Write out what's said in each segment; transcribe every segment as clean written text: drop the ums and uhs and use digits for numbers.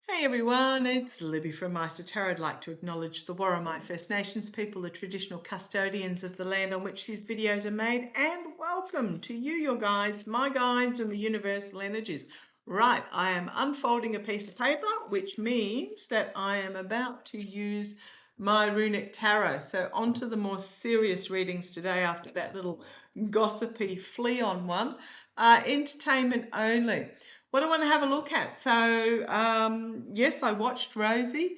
Hey everyone, it's Libby from maighstirtarot. I'd like to acknowledge the Worimi First Nations people, the traditional custodians of the land on which these videos are made, and welcome to you, your guides, my guides, and the universal energies. Right, I am unfolding a piece of paper, which means that I am about to use my runic tarot. So on to the more serious readings today after that little gossipy flea on one. Entertainment only. What I want to have a look at. So, yes, I watched Rosie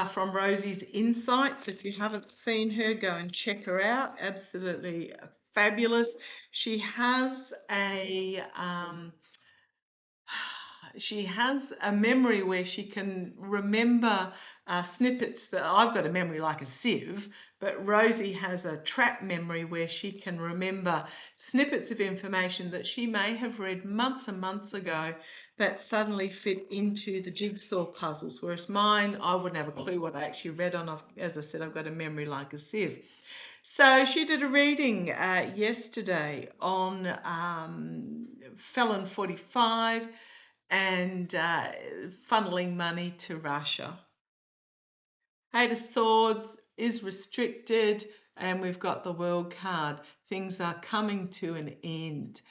from Rosie's Insights. If you haven't seen her, go and check her out. Absolutely fabulous. She has a memory where she can remember snippets that I've got a memory like a sieve, but Rosie has a trap memory where she can remember snippets of information that she may have read months and months ago that suddenly fit into the jigsaw puzzles, whereas mine, I wouldn't have a clue what I actually read on. As I said, I've got a memory like a sieve. So she did a reading yesterday on Felon 45 and funneling money to Russia. Eight of Swords is restricted, and we've got the World card. Things are coming to an end.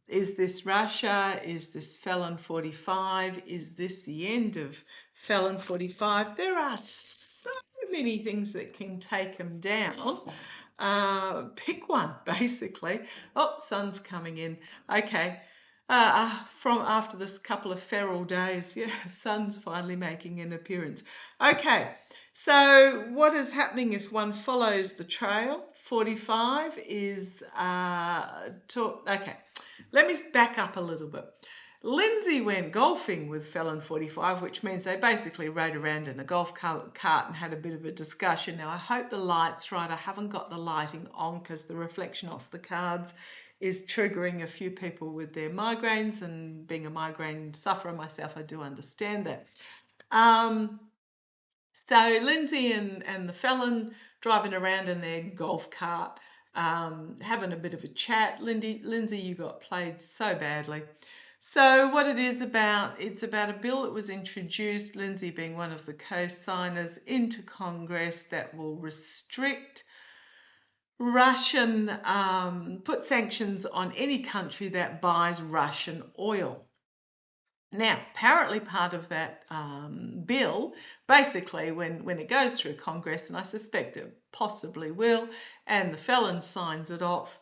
Is this Russia? Is this Felon 45? Is this the end of Felon 45? There are so many things that can take them down. Pick one, basically. Oh, sun's coming in. Okay. From after this couple of feral days, yeah, sun's finally making an appearance. Okay, so what is happening if one follows the trail? 45 is, okay, let me back up a little bit. Lindsay went golfing with Felon 45, which means they basically rode around in a golf cart and had a bit of a discussion. Now, I hope the light's right. I haven't got the lighting on because the reflection off the cards is triggering a few people with their migraines, and being a migraine sufferer myself, I do understand that. So Lindsay and the Felon driving around in their golf cart, having a bit of a chat. Lindsay, you got played so badly. So what it is about, it's about a bill that was introduced, Lindsay being one of the co-signers, into Congress that will restrict put sanctions on any country that buys Russian oil. Now, apparently part of that bill, basically when it goes through Congress, and I suspect it possibly will, and the Felon signs it off,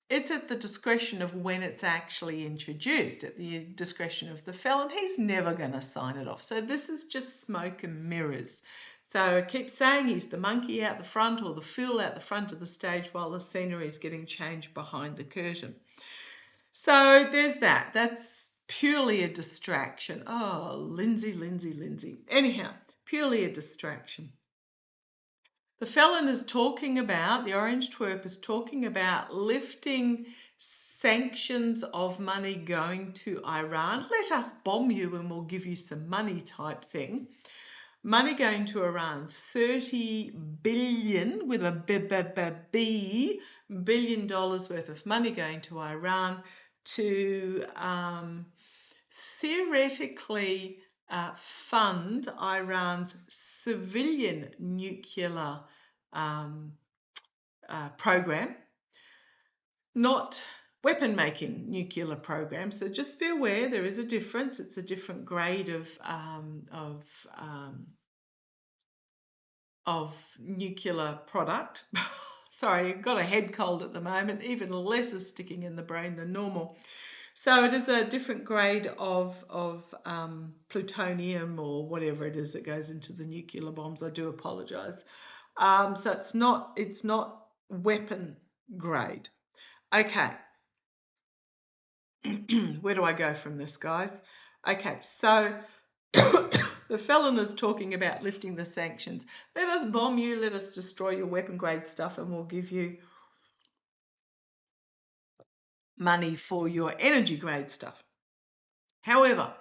it's at the discretion of when it's actually introduced, at the discretion of the Felon. He's never going to sign it off. So this is just smoke and mirrors. So I keep saying he's the monkey out the front, or the fool out the front of the stage, while the scenery is getting changed behind the curtain. So there's that. That's purely a distraction. Oh, Lindsay. Anyhow, purely a distraction. The Felon is talking about, the Orange Twerp is talking about lifting sanctions of money going to Iran. Let us bomb you and we'll give you some money type thing. Money going to Iran, 30 billion with a B, $1 billion worth of money going to Iran to theoretically fund Iran's civilian nuclear program, not weapon-making nuclear program. So just be aware there is a difference. It's a different grade of nuclear product. Sorry, got a head cold at the moment. Even less is sticking in the brain than normal. So it is a different grade of plutonium or whatever it is that goes into the nuclear bombs. I do apologise. So it's not weapon grade. Okay. Where do I go from this, guys? Okay, so the Felon is talking about lifting the sanctions. Let us bomb you, let us destroy your weapon grade stuff, and we'll give you money for your energy grade stuff. However,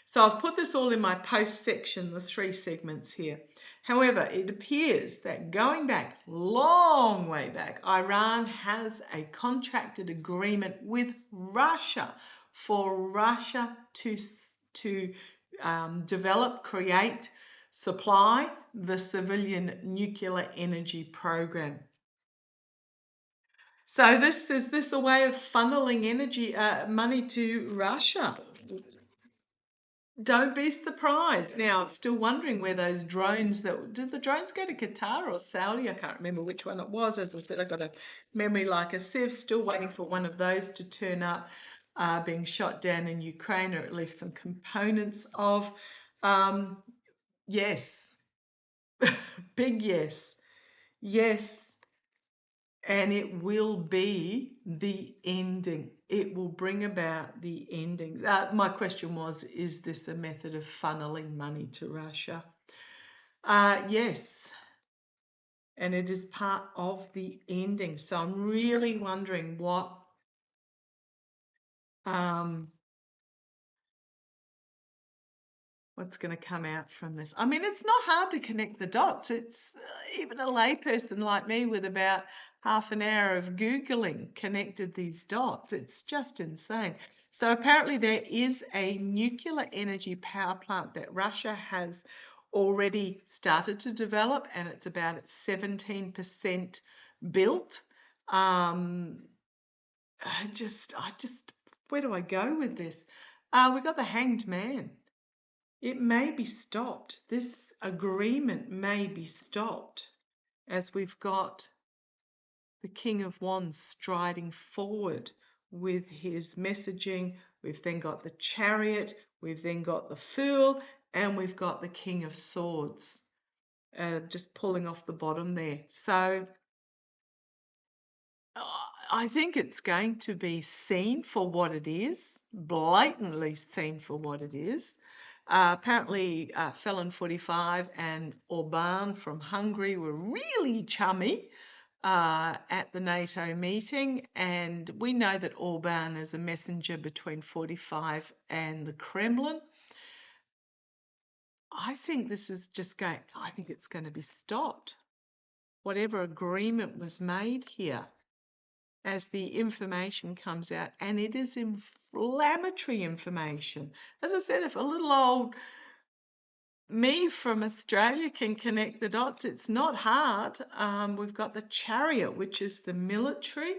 so I've put this all in my post section, the 3 segments here. However, it appears that going back, long way back, Iran has a contracted agreement with Russia for Russia to develop, create, supply the civilian nuclear energy program. So is this a way of funneling energy, money to Russia? Don't be surprised. Now, I'm still wondering where those drones did the drones go to Qatar or Saudi? I can't remember which one it was. As I said, I got a memory like a sieve, still waiting for one of those to turn up, being shot down in Ukraine, or at least some components of. Yes, big yes. Yes, and it will be the ending. It will bring about the ending. My question was, is this a method of funneling money to Russia? Yes, and it is part of the ending. So I'm really wondering um, what's going to come out from this. I mean, it's not hard to connect the dots. It's even a layperson like me with about half an hour of Googling connected these dots. It's just insane. So apparently there is a nuclear energy power plant that Russia has already started to develop, and it's about 17% built. I just, where do I go with this? We got the Hanged Man. It may be stopped. This agreement may be stopped as we've got the King of Wands striding forward with his messaging. We've then got the Chariot, we've then got the Fool, and we've got the King of Swords just pulling off the bottom there. So I think it's going to be seen for what it is, blatantly seen for what it is. Apparently, Felon 45 and Orban from Hungary were really chummy at the NATO meeting, and we know that Orban is a messenger between 45 and the Kremlin. I think this is just going, I think it's going to be stopped. Whatever agreement was made here, as the information comes out, and it is inflammatory information. As I said, if a little old me from Australia can connect the dots, it's not hard. We've got the Chariot, which is the military,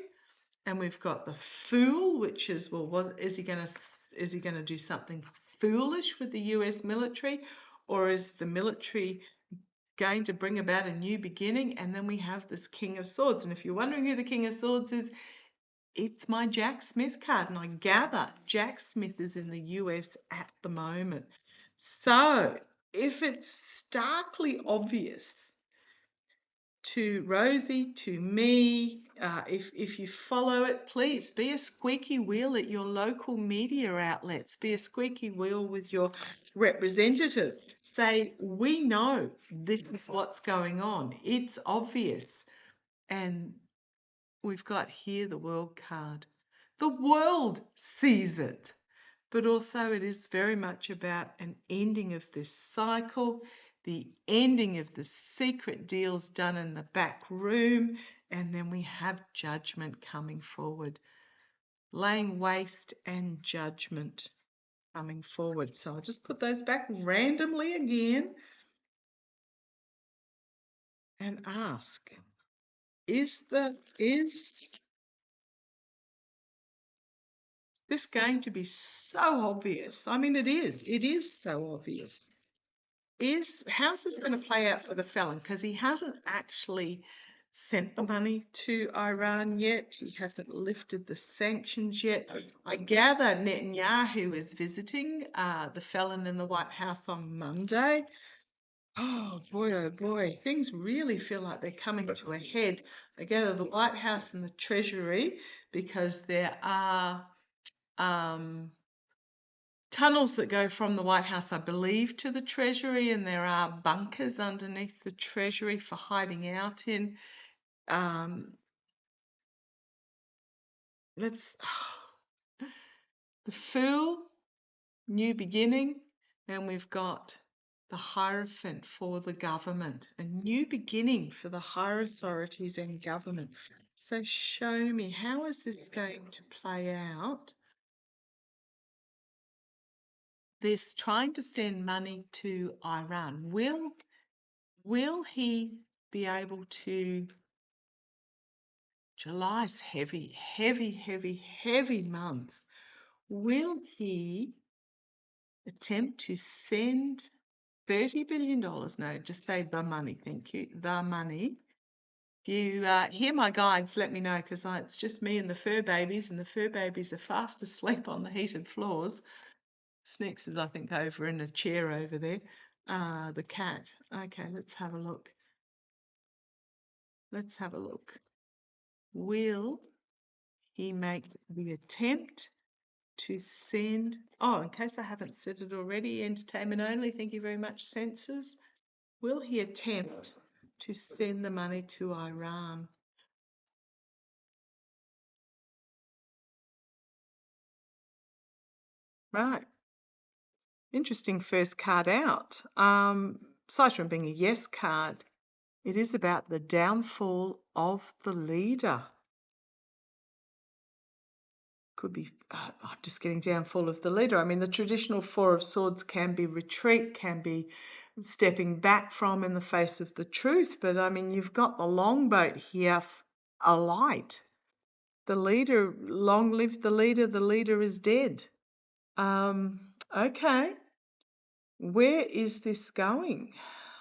and we've got the Fool, which is, well, is he going to do something foolish with the US military, or is the military going to bring about a new beginning? And then we have this King of Swords, and if you're wondering who the King of Swords is, it's my Jack Smith card, and I gather Jack Smith is in the US at the moment. So if it's starkly obvious to Rosie, to me, if you follow it, please be a squeaky wheel at your local media outlets. Be a squeaky wheel with your representative. Say, we know this is what's going on. It's obvious. And we've got here the world card. The world sees it, but also it is very much about an ending of this cycle, the ending of the secret deals done in the back room, and then we have judgment coming forward, laying waste and judgment coming forward. So I'll just put those back randomly again and ask, is this going to be so obvious? I mean, it is so obvious. How's this going to play out for the felon? Because he hasn't actually sent the money to Iran yet. He hasn't lifted the sanctions yet. I gather Netanyahu is visiting the felon in the White House on Monday. Oh boy, things really feel like they're coming to a head. I gather the White House and the Treasury, because there are tunnels that go from the White House, I believe, to the Treasury, and there are bunkers underneath the Treasury for hiding out in. Let's the Fool, new beginning, and we've got the Hierophant for the government, a new beginning for the higher authorities and government. So show me, how is this going to play out this trying to send money to Iran. Will he be able to? July's heavy, heavy, heavy, heavy month. Will he attempt to send $30 billion? No, just say the money. Thank you. The money. If you hear my guides, let me know, because it's just me and the fur babies, and the fur babies are fast asleep on the heated floors. Sneaks is, I think, over in a chair over there. The cat. Okay, let's have a look. Let's have a look. Will he make the attempt to send? Oh, in case I haven't said it already, entertainment only. Thank you very much, censors. Will he attempt to send the money to Iran? Right. Interesting first card out. Aside from being a yes card, it is about the downfall of the leader. Could be, I'm just getting downfall of the leader. I mean, the traditional Four of Swords can be retreat, can be stepping back from in the face of the truth. But I mean, you've got the longboat here alight. The leader, long live the leader is dead. Okay. Where is this going?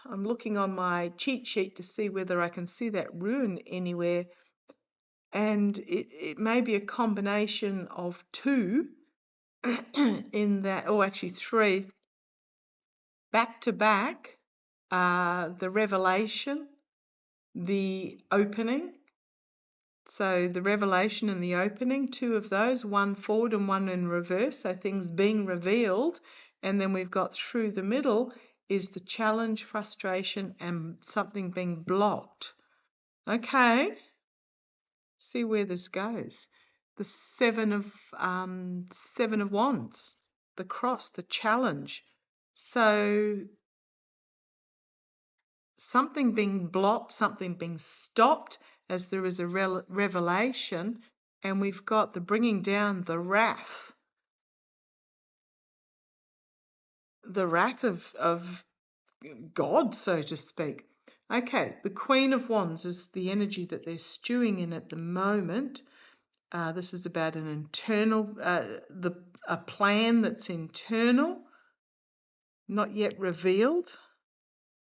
I'm looking on my cheat sheet to see whether I can see that rune anywhere. And it may be a combination of two in that, or actually three, back to back, the revelation, the opening. So the revelation and the opening, two of those, one forward and one in reverse, so things being revealed. And then we've got through the middle is the challenge, frustration, and something being blocked. Okay, see where this goes. The Seven of Wands, the cross, the challenge. So something being blocked, something being stopped, as there is a revelation, and we've got the bringing down the wrath of God, so to speak. Okay, the Queen of Wands is the energy that they're stewing in at the moment. This is about an internal, a plan that's internal, not yet revealed.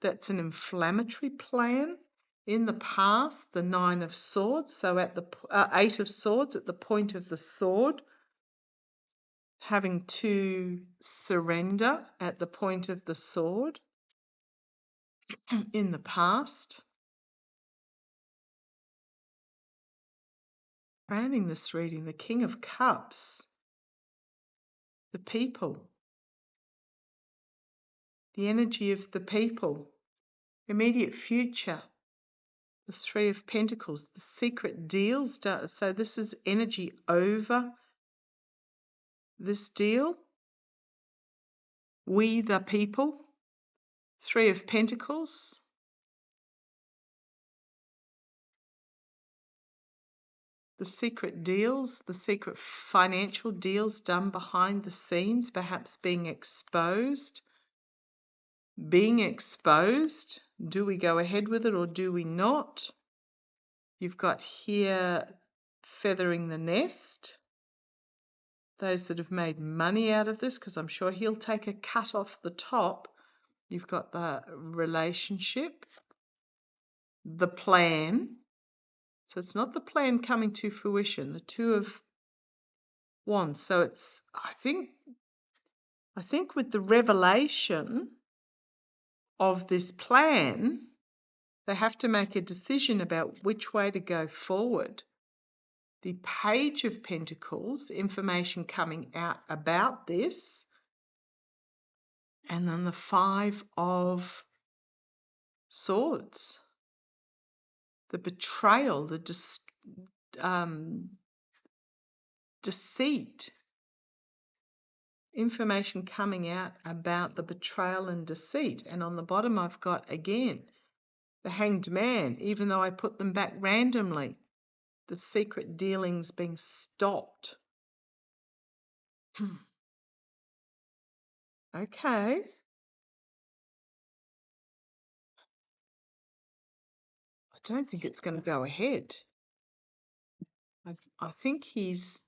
That's an inflammatory plan. In the past, the Nine of Swords, so at the Eight of Swords at the point of the sword, having to surrender at the point of the sword in the past. Crowning this reading, the King of Cups, the people, the energy of the people, immediate future, the Three of Pentacles, the secret deals. So this is energy over this deal. We the people, Three of Pentacles. The secret deals, the secret financial deals done behind the scenes, perhaps being exposed. Being exposed. Do we go ahead with it or do we not? You've got here feathering the nest. Those that have made money out of this, because I'm sure he'll take a cut off the top. You've got the relationship, the plan. So it's not the plan coming to fruition, the Two of Wands. So it's, I think with the revelation of this plan, they have to make a decision about which way to go forward. The Page of Pentacles, information coming out about this. And then the Five of Swords, the betrayal, the deceit, information coming out about the betrayal and deceit. And on the bottom I've got, again, the Hanged Man, even though I put them back randomly, the secret dealings being stopped. Okay. I don't think it's going to go ahead. I think he's...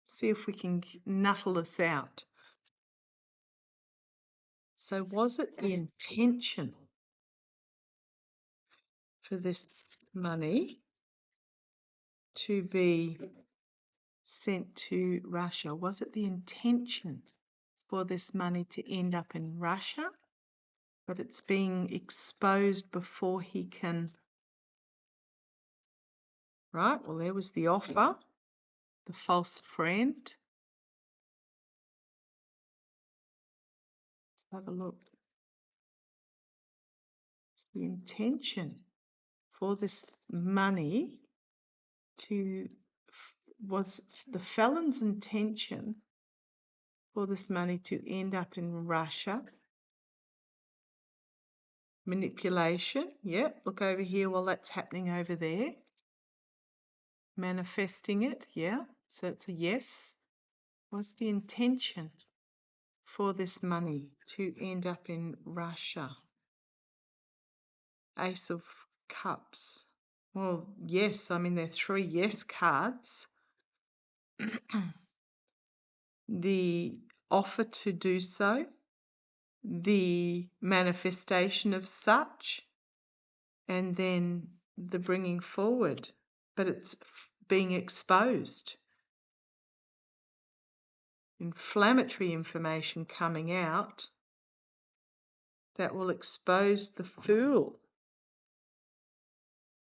See if we can knuckle this out. So was it the intention for this money to be sent to Russia? Was it the intention for this money to end up in Russia? But it's being exposed before he can... Right, well, there was the offer, the false friend. Let's have a look. It's the intention for this money to... Was the felon's intention for this money to end up in Russia? Manipulation, yeah, look over here while that's happening over there. Manifesting it, yeah, so it's a yes. Was the intention for this money to end up in Russia? Ace of Cups. Well, yes, I mean, there are 3 yes cards. The offer to do so, the manifestation of such, and then the bringing forward. But it's being exposed. Inflammatory information coming out that will expose the Fool.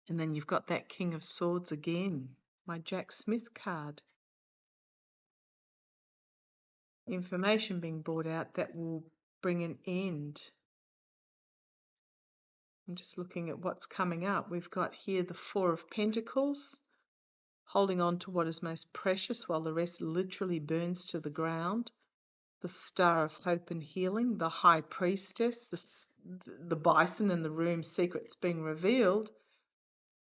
And then you've got that King of Swords again, my Jack Smith card. Information being brought out that will bring an end. I'm just looking at what's coming up. We've got here the 4 of Pentacles, holding on to what is most precious while the rest literally burns to the ground. The Star of Hope and Healing, the High Priestess, the Bison in the room, secrets being revealed.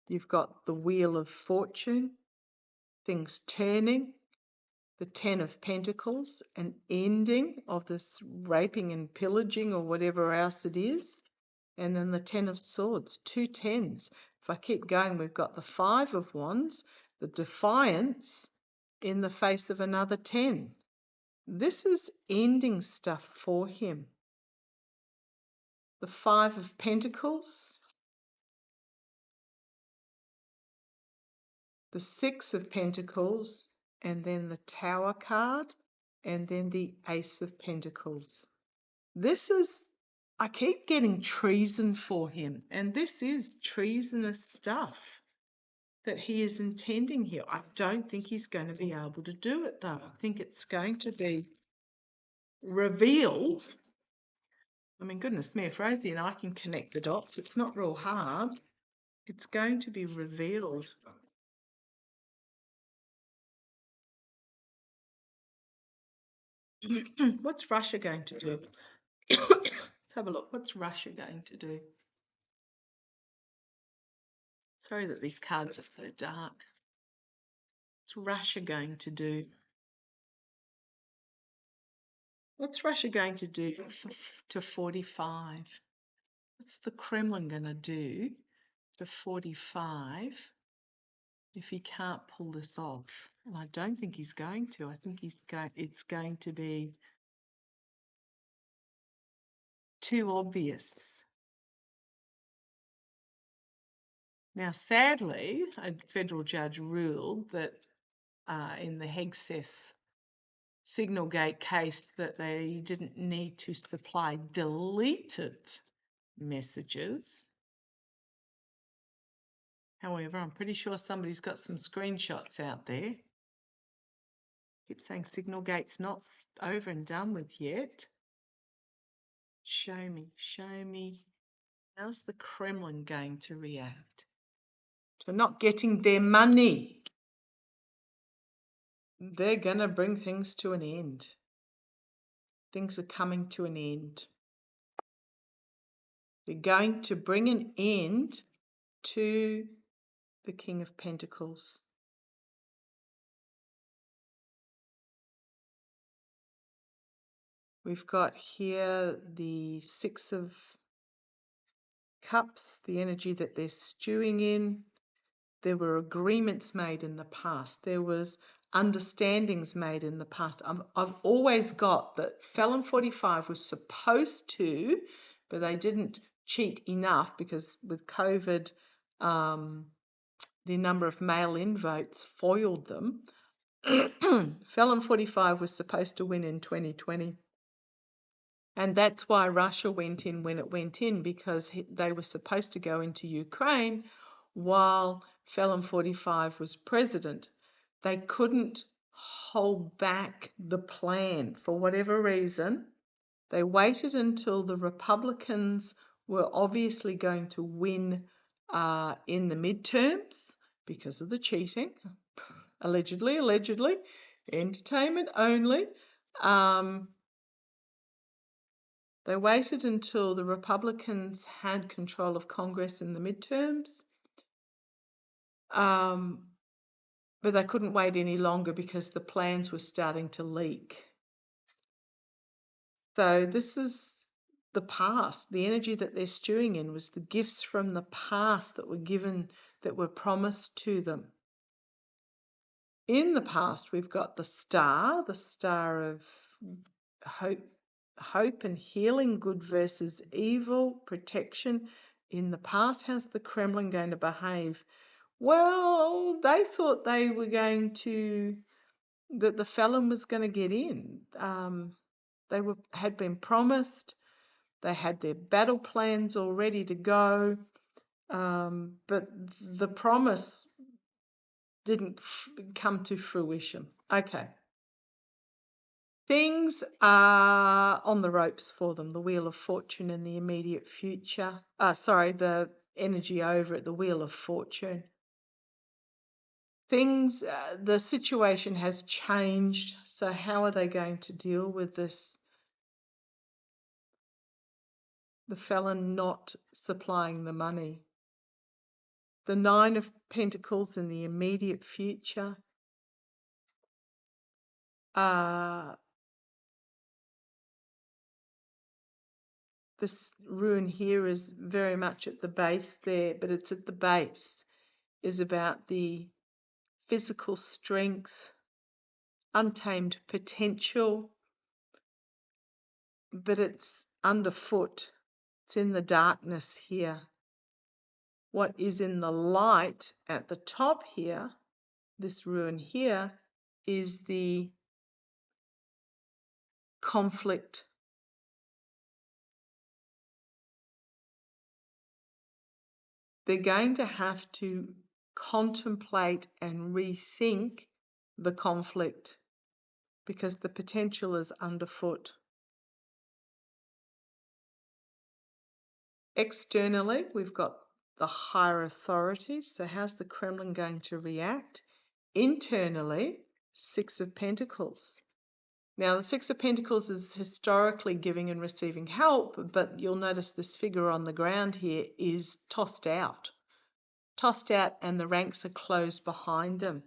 You've got the Wheel of Fortune, things turning, the 10 of Pentacles, an ending of this raping and pillaging or whatever else it is, and then the 10 of Swords, 2 10s. If I keep going, we've got the 5 of Wands, the Defiance in the face of another 10. This is ending stuff for him. The 5 of Pentacles, the 6 of Pentacles, and then the Tower card, and then the Ace of Pentacles. This is, I keep getting treason for him, and this is treasonous stuff that he is intending here. I don't think he's going to be able to do it, though. I think it's going to be revealed. I mean, goodness me, if Rosie and I can connect the dots, it's not real hard. It's going to be revealed. What's Russia going to do? Let's have a look. What's Russia going to do? Sorry that these cards are so dark. What's Russia going to do? What's Russia going to do to 45? What's the Kremlin going to do to 45 if he can't pull this off? And I don't think he's going to. I think it's going to be too obvious. Now, sadly, a federal judge ruled that in the Hegseth Signal Gate case that they didn't need to supply deleted messages. However, I'm pretty sure somebody's got some screenshots out there. Keep saying Signal Gate's not over and done with yet. Show me, show me. How's the Kremlin going to react to not getting their money? They're going to bring things to an end. Things are coming to an end. They're going to bring an end to the King of Pentacles. We've got here the Six of Cups, the energy that they're stewing in. There were agreements made in the past. There was understandings made in the past. I've always got that Felon 45 was supposed to, but they didn't cheat enough because with COVID, the number of mail-in votes foiled them. Felon 45 was supposed to win in 2020. And that's why Russia went in when it went in, because they were supposed to go into Ukraine while Felon 45 was president. They couldn't hold back the plan for whatever reason. They waited until the Republicans were obviously going to win in the midterms because of the cheating. Allegedly, entertainment only. They waited until the Republicans had control of Congress in the midterms, but they couldn't wait any longer because the plans were starting to leak. So this is the past. The energy that they're stewing in was the gifts from the past that were given, that were promised to them. In the past, we've got the star of hope and healing, good versus evil, protection. In the past, how's the Kremlin going to behave? Well, they thought they were going to, that the felon was going to get in. They had been promised. They had their battle plans all ready to go, but the promise didn't come to fruition. Okay. Things are on the ropes for them. The Wheel of Fortune in the immediate future. The energy over it, the Wheel of Fortune. The situation has changed. So how are they going to deal with this? The felon not supplying the money. The Nine of Pentacles in the immediate future. This rune here is very much at the base there, but it's at the base, is about the physical strength, untamed potential, but it's underfoot. It's in the darkness here. What is in the light at the top here, this rune here, is the conflict. They're going to have to contemplate and rethink the conflict because the potential is underfoot. Externally, we've got the higher authorities. So how's the Kremlin going to react? Internally, Six of Pentacles. Now, the Six of Pentacles is historically giving and receiving help, but you'll notice this figure on the ground here is tossed out. Tossed out, and the ranks are closed behind him.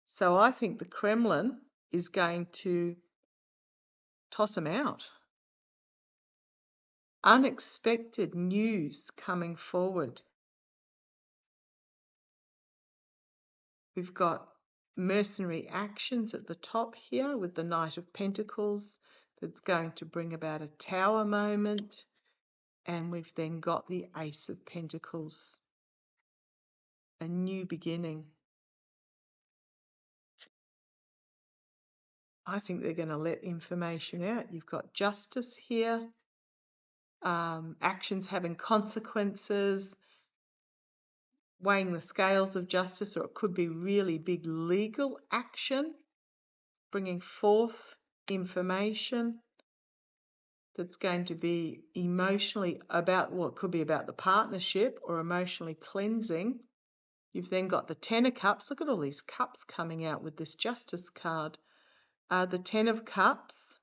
So I think the Kremlin is going to toss him out. Unexpected news coming forward. We've got mercenary actions at the top here with the Knight of Pentacles that's going to bring about a Tower moment. And we've then got the Ace of Pentacles, a new beginning. I think they're going to let information out. You've got justice here, actions having consequences, weighing the scales of justice, or it could be really big legal action, bringing forth information that's going to be emotionally about, well, it could be about the partnership or emotionally cleansing. You've then got the Ten of Cups. Look at all these cups coming out with this Justice card. The Ten of Cups.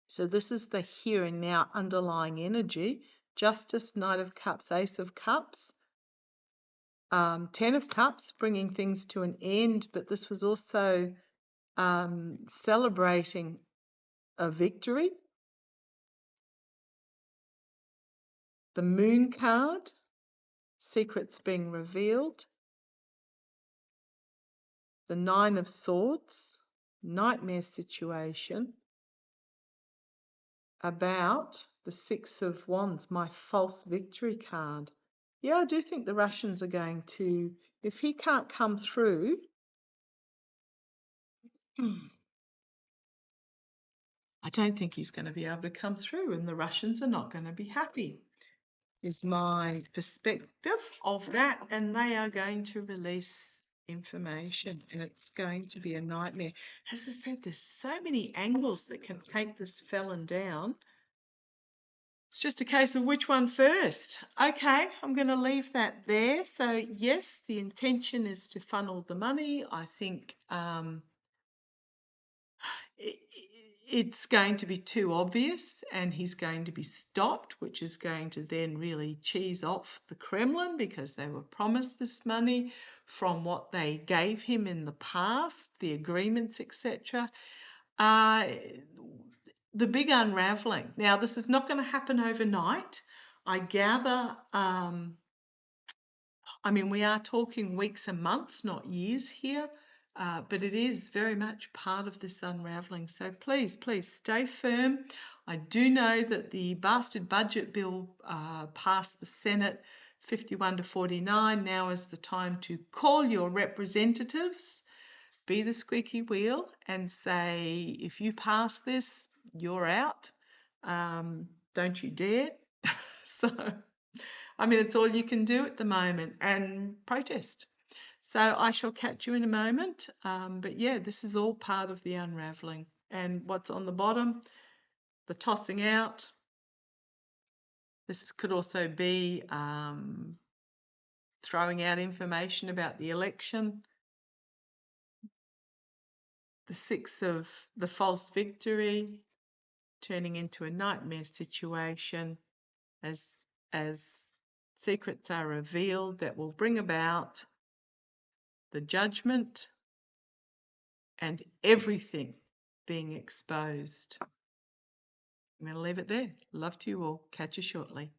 So this is the here and now underlying energy. Justice, Knight of Cups, Ace of Cups. Ten of Cups, bringing things to an end, but this was also celebrating a victory. the Moon card, secrets being revealed. The Nine of Swords, nightmare situation. About the Six of Wands, my false victory card. Yeah, I do think the Russians are going to, if he can't come through, I don't think he's going to be able to come through, and the Russians are not going to be happy, is my perspective of that. And they are going to release information, and it's going to be a nightmare. As I said, there's so many angles that can take this felon down. It's just a case of which one first. Okay, I'm going to leave that there. So yes, the intention is to funnel the money. I think it's going to be too obvious, and he's going to be stopped, which is going to then really cheese off the Kremlin, because they were promised this money from what they gave him in the past, the agreements, etc. The big unraveling. Now, this is not going to happen overnight. I gather, we are talking weeks and months, not years here, but it is very much part of this unraveling. So please, please stay firm. I do know that the bastard budget bill passed the Senate 51 to 49. Now is the time to call your representatives, be the squeaky wheel, and say, if you pass this, you're out. Don't you dare. So, it's all you can do at the moment, and protest. So I shall catch you in a moment. But yeah, this is all part of the unraveling. And what's on the bottom, the tossing out. This could also be throwing out information about the election. The Six of the false victory, turning into a nightmare situation as secrets are revealed that will bring about the judgment and everything being exposed. I'm going to leave it there. Love to you all. Catch you shortly.